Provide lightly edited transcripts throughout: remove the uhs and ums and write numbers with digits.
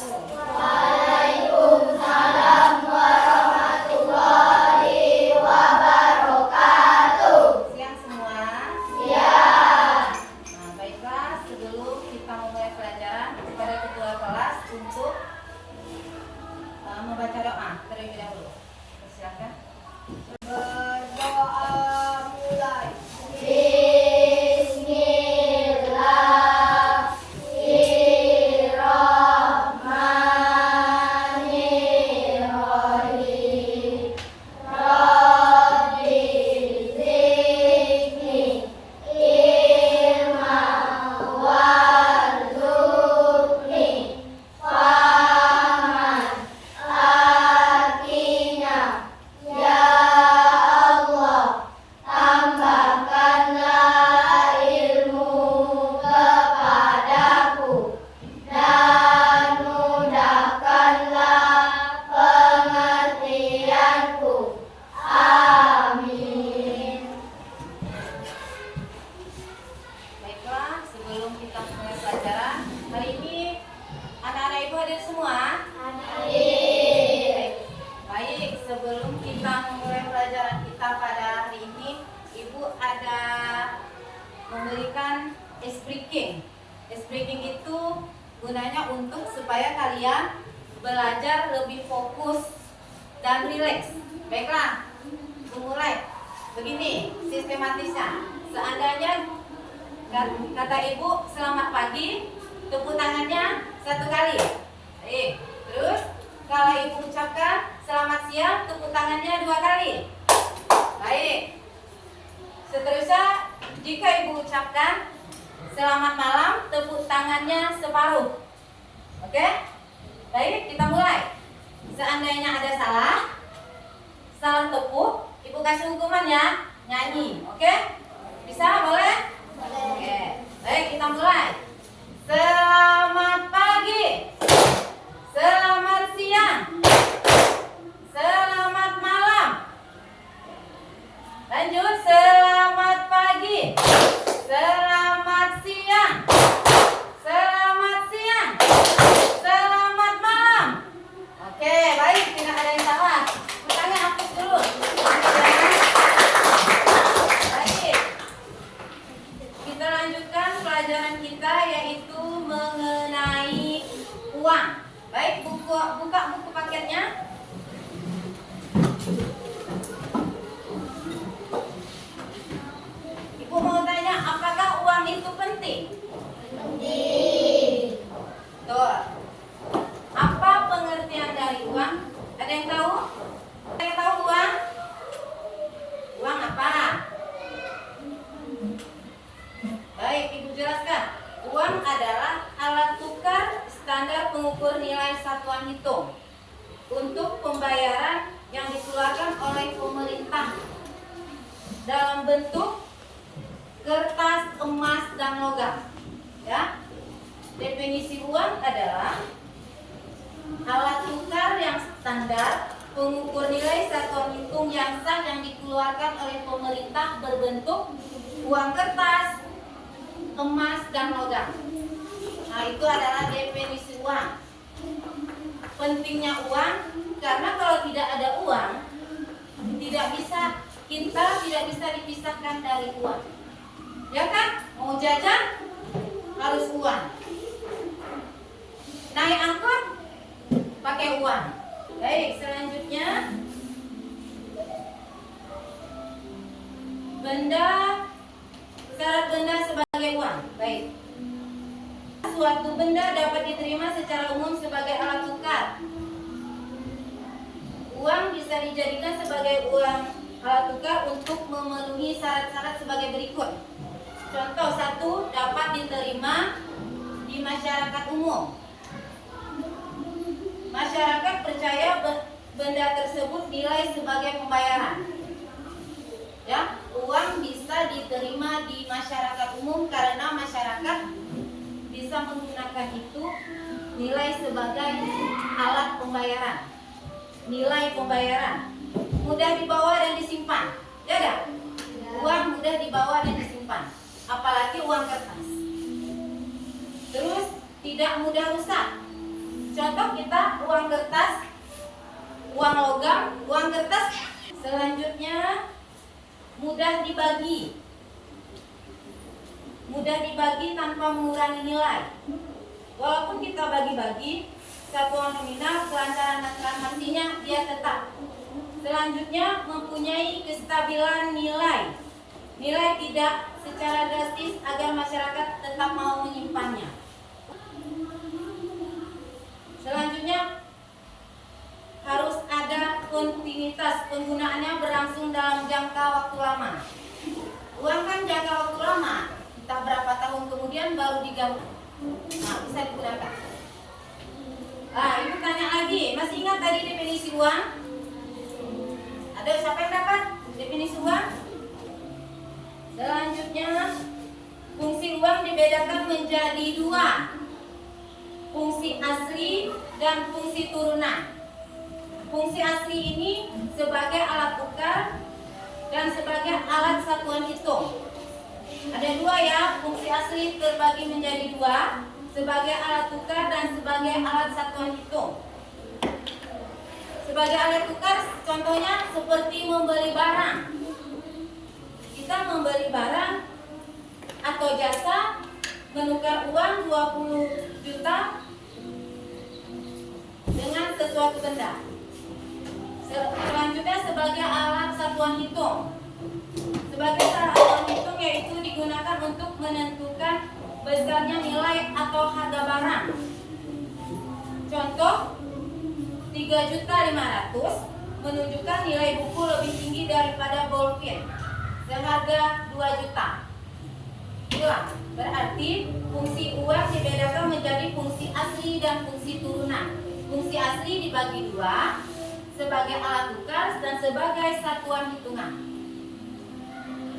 Waalaikumsalam warahmatullahi wabarakatuh. Siang semua. Siang. Nah, baiklah, sebelum kita memulai pelajaran, kepada ketua kelas untuk membaca doa terlebih dahulu. Silakan. Berdoa mulai. Bismillahirrahmanirrahim. Rabbi zidni ilma warzuqni fahman. Artinya, ya Allah, tambahkanlah ilmu kepadaku dan mudahkanlah pengertianku. Amin. Baiklah, sebelum kita mulai pelajaran, hari ini anak-anak ibu hadir semua? Hadir. Baik, sebelum kita memulai pelajaran kita pada hari ini, ibu ada memberikan ice breaking. Ice breaking itu gunanya untuk supaya kalian belajar lebih fokus dan rileks. Baiklah, memulai. Begini sistematisnya. Seandainya kata ibu selamat pagi, tepuk tangannya 1 kali. Baik. Terus kalau ibu ucapkan selamat siang, tepuk tangannya 2 kali. Baik. Seterusnya, jika ibu ucapkan selamat malam, tepuk tangannya separuh. Oke? Baik, kita mulai. Seandainya ada salah tepuk, ibu kasih hukuman ya, nyanyi. Oke? Bisa, boleh? Oke. Baik, kita mulai. Selamat pagi. Selamat siang. Selamat malam. Lanjut, selamat pagi. Selamat siang. Selamat siang. Selamat malam. Oke, baik, tidak ada yang salah. Tangannya hapus dulu. Baik. Kita lanjutkan pelajaran kita, yaitu mengenai uang. Baik, buka buku paketnya. Ibu mau tanya, apakah uang itu penting? Penting. Tuh. Apa pengertian dari uang? Ada yang tahu? Ada yang tahu uang? Uang apa? Baik, ibu jelaskan. Uang adalah alat tukar standar pengukur nilai satuan hitung untuk pembayaran yang dikeluarkan oleh pemerintah dalam bentuk kertas, emas, dan logam. Ya, definisi uang adalah alat tukar yang standar pengukur nilai satuan hitung yang sah yang dikeluarkan oleh pemerintah berbentuk uang kertas, emas, dan logam. Nah, itu adalah definisi uang. Pentingnya uang karena kalau tidak ada uang, kita tidak bisa dipisahkan dari uang. Ya kan? Mau jajan harus uang. Naik angkot pakai uang. Baik, selanjutnya syarat benda sebagai uang. Baik. Suatu benda dapat diterima secara umum sebagai alat tukar. Uang bisa dijadikan sebagai uang alat tukar untuk memenuhi syarat-syarat sebagai berikut. Contoh 1, dapat diterima di masyarakat umum. Masyarakat percaya benda tersebut nilai sebagai pembayaran. Ya, uang bisa diterima di masyarakat umum karena masyarakat bisa menggunakan itu nilai sebagai alat pembayaran. Nilai pembayaran mudah dibawa dan disimpan. Ya enggak? Uang mudah dibawa dan disimpan. Apalagi uang kertas. Terus tidak mudah rusak. contoh kita uang kertas, uang logam, uang kertas. Selanjutnya mudah dibagi. Mudah dibagi tanpa mengurangi nilai. Walaupun kita bagi-bagi, satuan nominal, kelancaran dan transaksinya dia tetap. Selanjutnya mempunyai kestabilan nilai. Nilai tidak secara drastis agar masyarakat tetap mau menyimpannya. Selanjutnya harus ada kontinuitas, penggunaannya berlangsung dalam jangka waktu lama. Uang kan jangka waktu lama, entah berapa tahun kemudian baru diganti. Nah, bisa digunakan. Nah, ibu tanya lagi, masih ingat tadi definisi uang? Ada siapa yang dapat definisi uang? Selanjutnya, fungsi uang dibedakan menjadi dua, fungsi asli dan fungsi turunan. Fungsi asli ini sebagai alat tukar dan sebagai alat satuan hitung. Ada dua ya, fungsi asli terbagi menjadi dua, sebagai alat tukar dan sebagai alat satuan hitung. Sebagai alat tukar contohnya seperti membeli barang. Kita membeli barang atau jasa, menukar uang 20 juta dengan sesuatu benda. Selanjutnya sebagai alat satuan hitung. Sebagai satuan hitung yaitu digunakan untuk menentukan besarnya nilai atau harga barang. Contoh 3.500.000 menunjukkan nilai buku lebih tinggi daripada bolpen seharga 2 juta. Itulah berarti fungsi uang dibedakan menjadi fungsi asli dan fungsi turunan. Fungsi asli dibagi dua, sebagai alat tukar dan sebagai satuan hitungan.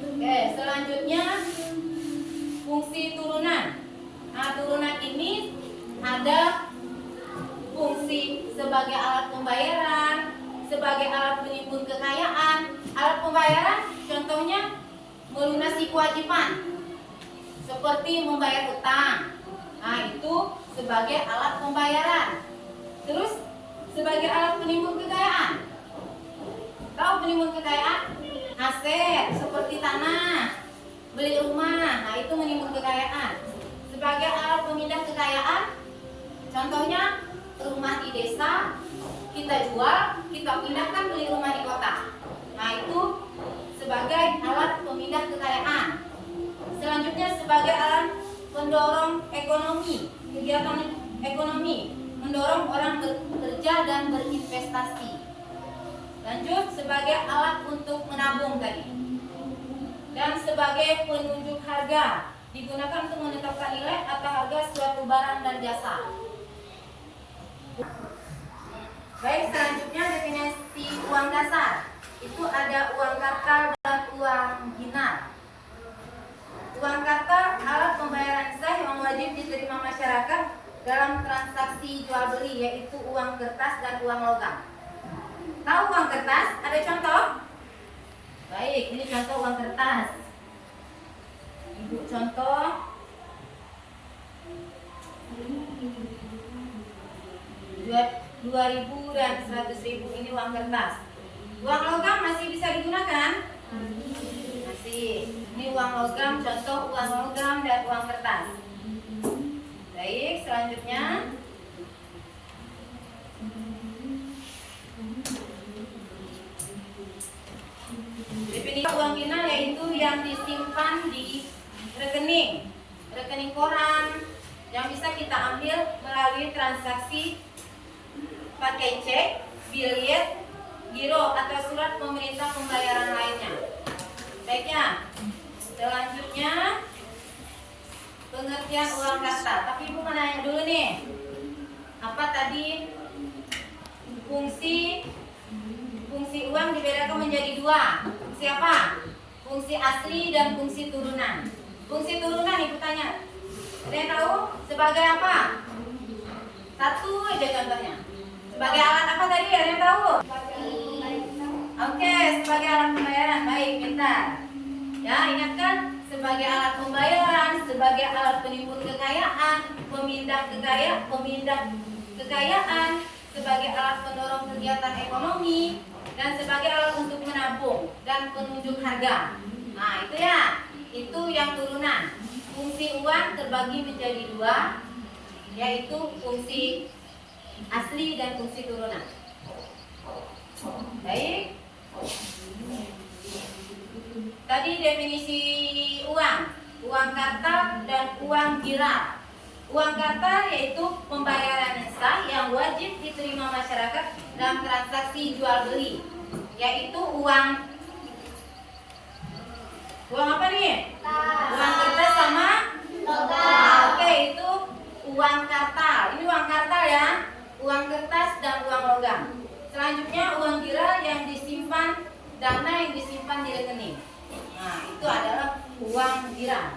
Oke, selanjutnya fungsi turunan. Nah, turunan ini ada fungsi sebagai alat pembayaran, sebagai alat penimbun kekayaan. Alat pembayaran contohnya melunasi kewajiban, seperti membayar utang. Nah, itu sebagai alat pembayaran. Terus sebagai alat penimbun kekayaan. Tahu penimbun kekayaan? Aset seperti tanah, beli rumah. Nah, itu menimbun kekayaan. Sebagai alat pemindah kekayaan, contohnya rumah di desa kita jual, kita pindahkan beli rumah di kota. Nah, itu sebagai alat pemindah kekayaan. Selanjutnya sebagai alat pendorong ekonomi, kegiatan ekonomi, mendorong orang bekerja dan berinvestasi. Lanjut sebagai alat untuk menabung tadi. Dan sebagai penunjuk harga, digunakan untuk menetapkan nilai atau harga suatu barang dan jasa. Baik, selanjutnya definisi uang dasar. Itu ada uang kartal dan uang dinar. Uang kartal alat pembayaran sah yang wajib diterima masyarakat dalam transaksi jual beli, yaitu uang kertas dan uang logam. Tahu uang kertas? Ada contoh? Baik, ini contoh uang kertas. Ibu contoh 2.000 dan 100.000 ini uang kertas. Uang logam masih bisa digunakan? Masih. Ini uang logam, contoh uang logam dan uang kertas. Baik, selanjutnya definisi uang dinar yaitu yang disimpan di rekening koran yang bisa kita ambil melalui transaksi pakai cek, biljet, giro atau surat pemerintah pembayaran lainnya. Baiknya, selanjutnya pengertian uang kata. Tapi ibu mau nanya dulu nih, apa tadi fungsi uang dibedakan menjadi dua? Fungsi apa? Fungsi asli dan fungsi turunan. Fungsi turunan ibu tanya, ada yang tahu? Sebagai apa? Satu aja contohnya. Sebagai alat apa tadi? Ada yang tahu? Oke, sebagai alat pembayaran. Baik, pintar. Ya, ingatkan sebagai alat pembayaran, sebagai alat penimbun kekayaan, pemindah kekayaan, sebagai alat pendorong kegiatan ekonomi, dan sebagai alat untuk menabung dan penunjuk harga. Nah, itu ya, itu yang turunan. Fungsi uang terbagi menjadi dua, yaitu fungsi asli dan fungsi turunan. Baik. Tadi definisi uang, uang kartal dan uang gira. Uang kartal yaitu pembayaran sah yang wajib diterima masyarakat dalam transaksi jual beli, yaitu uang apa nih? Uang kertas sama logam. Oke, itu uang kartal. Ini uang kartal ya, uang kertas dan uang logam. Selanjutnya uang gira yang disimpan, dana yang disimpan di rekening. Nah, itu adalah uang gira.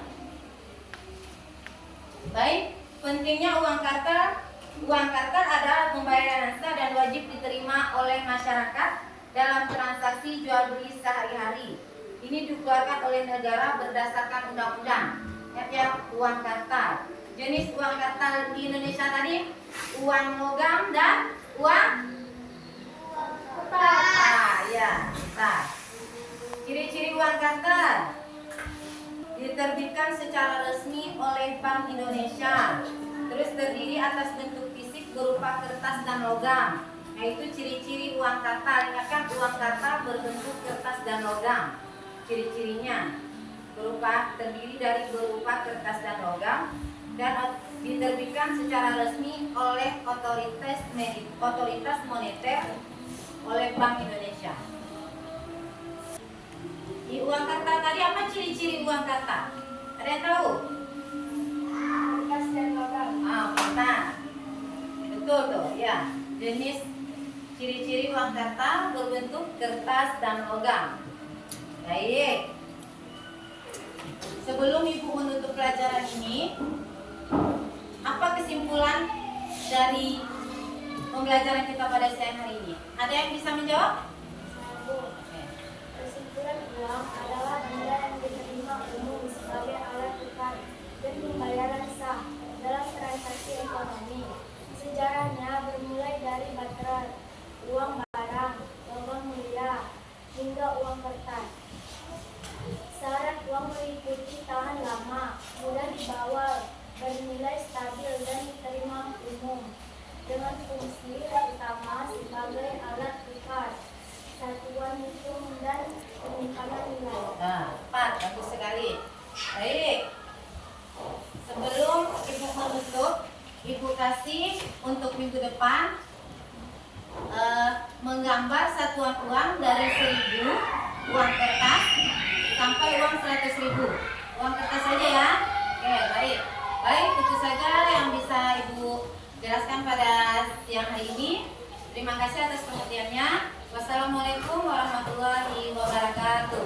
Baik, pentingnya uang kartal. Uang kartal adalah pembayaran sah dan wajib diterima oleh masyarakat dalam transaksi jual beli sehari-hari. Ini dikeluarkan oleh negara berdasarkan undang-undang. Ya, uang kartal. Jenis uang kartal di Indonesia tadi uang logam dan uang kertas. Ya, kertas. Ciri-ciri uang kartal: diterbitkan secara resmi oleh Bank Indonesia, terus terdiri atas bentuk fisik berupa kertas dan logam. Nah, itu ciri-ciri uang kartal. Ingatkan, uang kartal berbentuk kertas dan logam. Ciri-cirinya terdiri dari berupa kertas dan logam dan diterbitkan secara resmi oleh otoritas moneter oleh Bank Indonesia. Di uang kartal tadi apa ciri-ciri uang kartal? Ada yang tahu? Kertas dan logam. Kertas. Betul tuh, ya. Jenis ciri-ciri uang kartal berbentuk kertas dan logam. Baik. Sebelum Ibu menutup pelajaran ini, apa kesimpulan dari pembelajaran kita pada siang hari ini? Ada yang bisa menjawab? Kesimpulan, uang adalah benda yang diterima umum sebagai alat tukar dan pembayaran sah dalam transaksi ekonomi. Sejarahnya bermulai dari baterai, uang barang, logam mulia, hingga uang kertas. Syarat uang meliputi tahan lama, mudah dibawa, bernilai stabil dan diterima umum, dengan fungsi utama sebagai alat tukar, satuan hitung dan penyimpanan nilai. Tepat, bagus sekali. Baik. Sebelum Ibu menutup, Ibu kasih untuk minggu depan menggambar satuan uang dari 1.000 uang kertas sampai uang 100.000 uang kertas saja ya. Oke, baik. Baik, itu saja yang bisa Ibu jelaskan pada siang hari ini. Terima kasih atas perhatiannya. Wassalamualaikum warahmatullahi wabarakatuh.